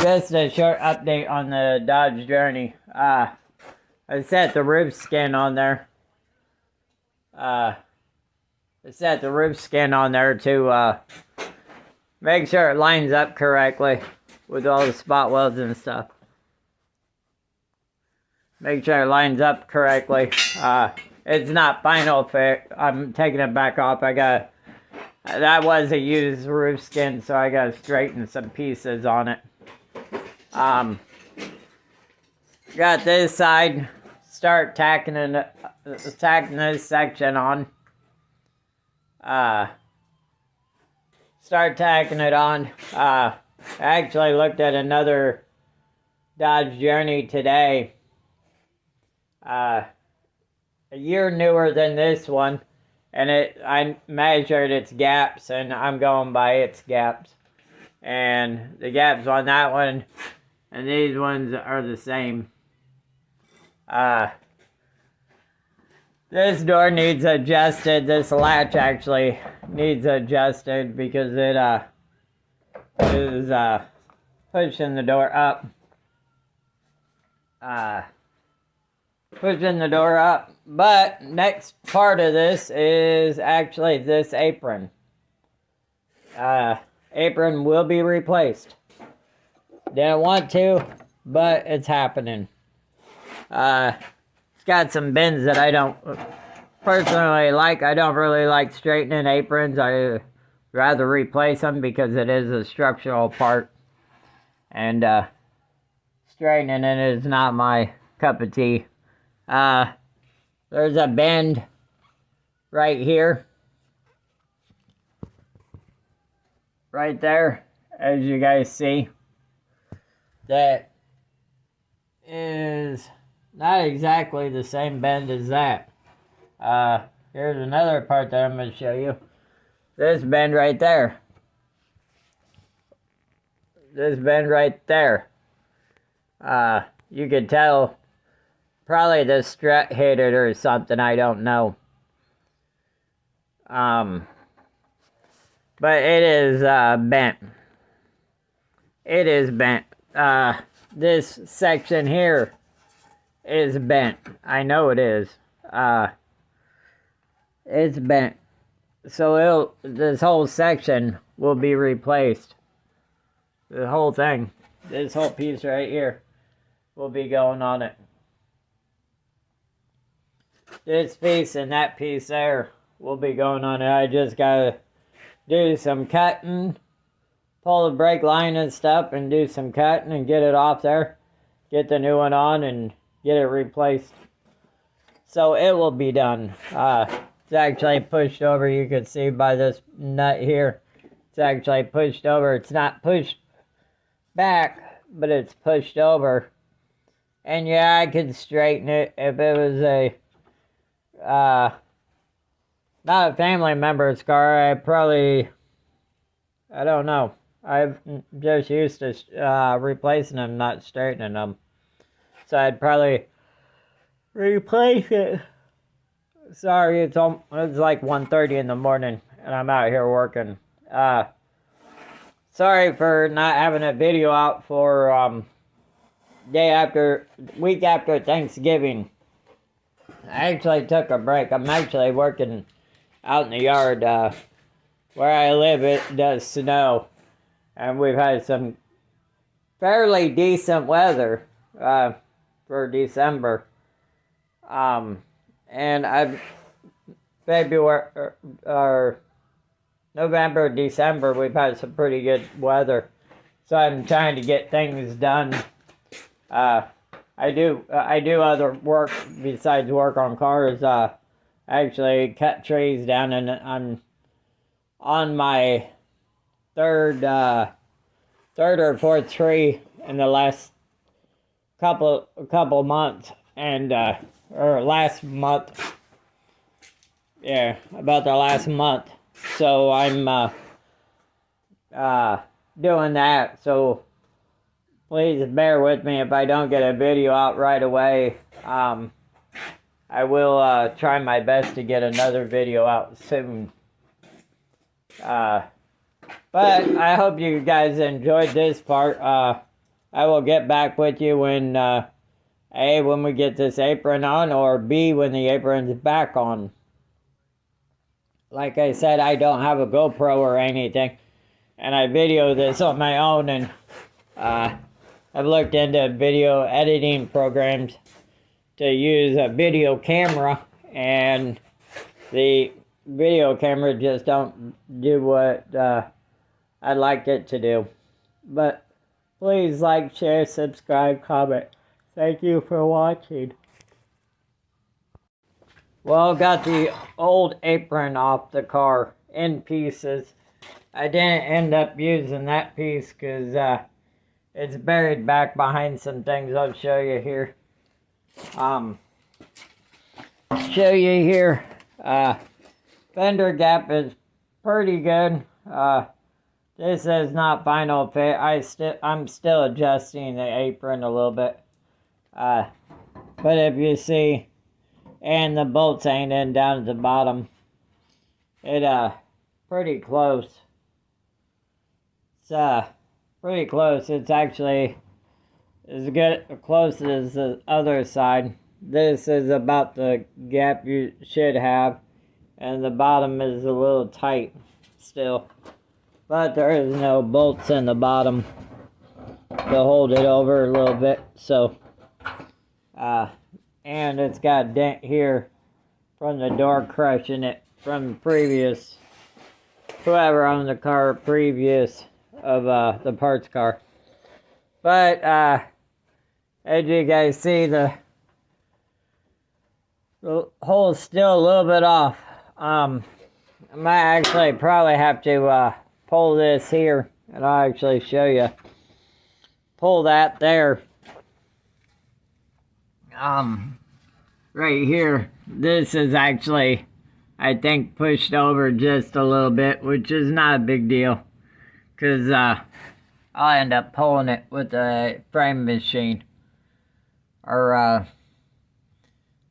Just a short update on the Dodge Journey. I set the roof skin on there. I set the roof skin on there to make sure it lines up correctly with all the spot welds and stuff. Make sure it lines up correctly. It's not final fit. I'm taking it back off. That was a used roof skin, so I gotta straighten some pieces on it. Got this side. Start tacking this section on. Start tacking it on. I actually looked at another Dodge Journey today. A year newer than this one, and I measured its gaps, and I'm going by its gaps. And the gaps on that one and these ones are the same. This door needs adjusted. This latch actually needs adjusted because it is pushing the door up. Pushing the door up. But next part of this is actually this apron. Apron will be replaced. Didn't want to, but it's happening. It's got some bends that I don't personally like. I don't really like straightening aprons. I rather replace them because it is a structural part. And straightening it is not my cup of tea. There's a bend right here. Right there, as you guys see. That is not exactly the same bend as that. Here's another part that I'm going to show you. This bend right there. This bend right there. You could tell probably the strut hit it or something, I don't know. But it is bent. It is bent. This section here is bent. I know it is. It's bent. So this whole section will be replaced. The whole thing. This whole piece right here will be going on it. This piece and that piece there will be going on it. I just gotta do some cutting. Pull the brake line and stuff and do some cutting and get it off there. Get the new one on and get it replaced. So it will be done. It's actually pushed over. You can see by this nut here. It's actually pushed over. It's not pushed back, but it's pushed over. And yeah, I could straighten it if it was a not a family member's car. I don't know. I'm just used to replacing them, not straightening them. So I'd probably replace it. Sorry, it's like 1:30 in the morning, and I'm out here working. Sorry for not having a video out for week after Thanksgiving. I actually took a break. I'm actually working out in the yard. Where I live, it does snow. And we've had some fairly decent weather for December. And February or November, December, we've had some pretty good weather. So I'm trying to get things done. I do other work besides work on cars. Actually cut trees down, and I'm on my third or fourth tree in the last couple months, and or last month. Yeah, about the last month. So I'm doing that. So please bear with me if I don't get a video out right away. I will try my best to get another video out soon. But I hope you guys enjoyed this part. I will get back with you when, A, when we get this apron on, or B, when the apron's back on. Like I said, I don't have a GoPro or anything, and I video this on my own, and I've looked into video editing programs to use a video camera, and the video camera just don't do what I'd like it to do. But please like, share, subscribe, comment. Thank you for watching. Well, got the old apron off the car in pieces. I didn't end up using that piece because it's buried back behind some things. I'll show you here. Fender gap is pretty good. This is not final fit. I'm still adjusting the apron a little bit. But if you see, and the bolts ain't in down at the bottom, it pretty close. It's pretty close. It's actually as good close as the other side. This is about the gap you should have, and the bottom is a little tight still. But there is no bolts in the bottom to hold it over a little bit. So, and it's got a dent here from the door crushing it from previous, whoever owned the car previous of the parts car. But as you guys see, the hole's still a little bit off. I might actually probably have to pull this here, and I'll actually show you. Pull that there. Right here, this is actually, I think, pushed over just a little bit, which is not a big deal, because I'll end up pulling it with the frame machine, or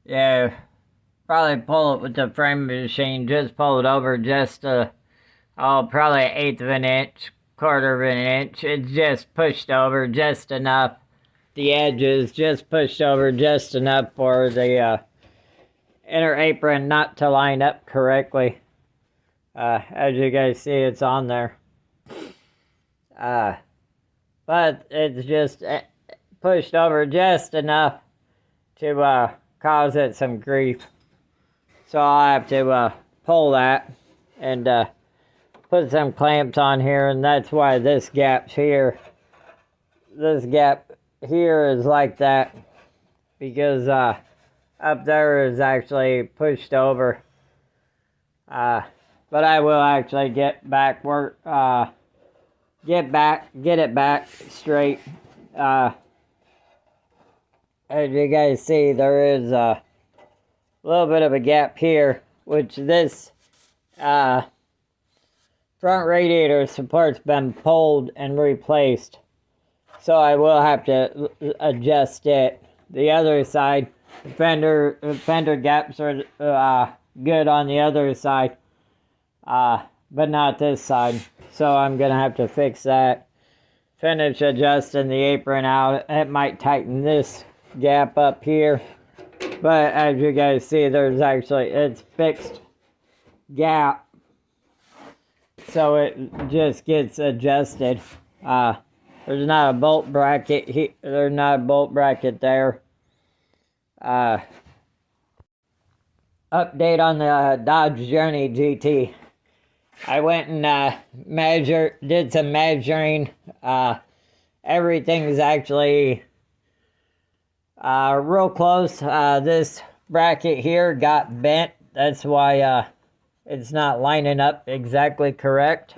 yeah, probably pull it with the frame machine. Just pull it over just probably 1/8 of an inch, 1/4 of an inch. It's just pushed over just enough. The edges just pushed over just enough for the inner apron not to line up correctly. As you guys see, it's on there. But it's just pushed over just enough to cause it some grief. So I'll have to pull that and put some clamps on here, and that's why this gap's here. This gap here is like that because up there is actually pushed over. But I will actually get it back straight. As you guys see, there is a little bit of a gap here, which this front radiator support's been pulled and replaced. So I will have to adjust it. The other side, fender gaps are good on the other side, but not this side. So I'm gonna have to fix that. Finish adjusting the apron out. It might tighten this gap up here, but as you guys see, it's fixed gap, so it just gets adjusted. There's not a bolt bracket here. There's not a bolt bracket there. Update on the Dodge Journey GT. I went and did some measuring. Everything's actually real close. This bracket here got bent. That's why it's not lining up exactly correct.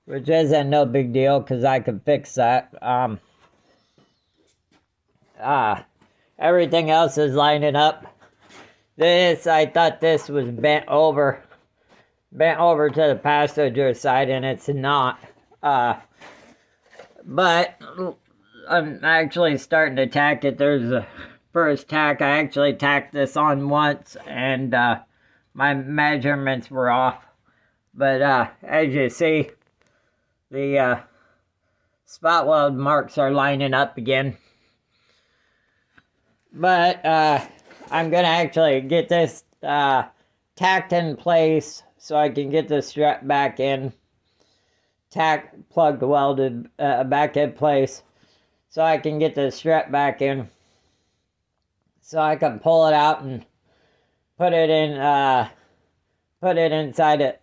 Which isn't no big deal because I can fix that. Everything else is lining up. I thought this was bent over to the passenger side, and it's not. But I'm actually starting to tack it. There's a first tack. I actually tacked this on once, and my measurements were off. But as you see, the spot weld marks are lining up again. But I'm gonna actually get this tacked in place so I can get the strap back in. Plugged, welded back in place so I can get the strap back in. So I can pull it out and put it inside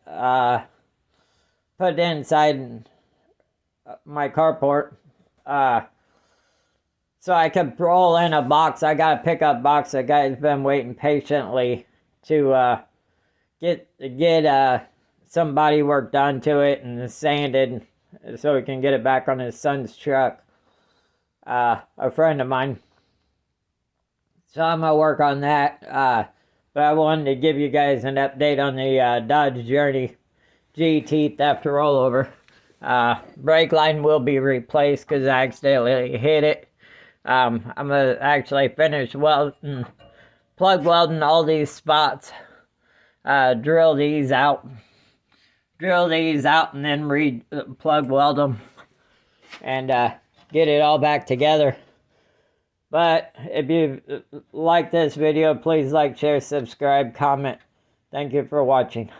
my carport. So I can roll in a box. I got a pickup box. The guy's been waiting patiently to get some body work done to it and sanded so he can get it back on his son's truck. A friend of mine. So I'm going to work on that. But I wanted to give you guys an update on the Dodge Journey GT theft rollover. Brake line will be replaced because I accidentally hit it. I'm going to actually finish plug welding all these spots. Drill these out and then plug weld them and get it all back together. But if you like this video, please like, share, subscribe, comment. Thank you for watching.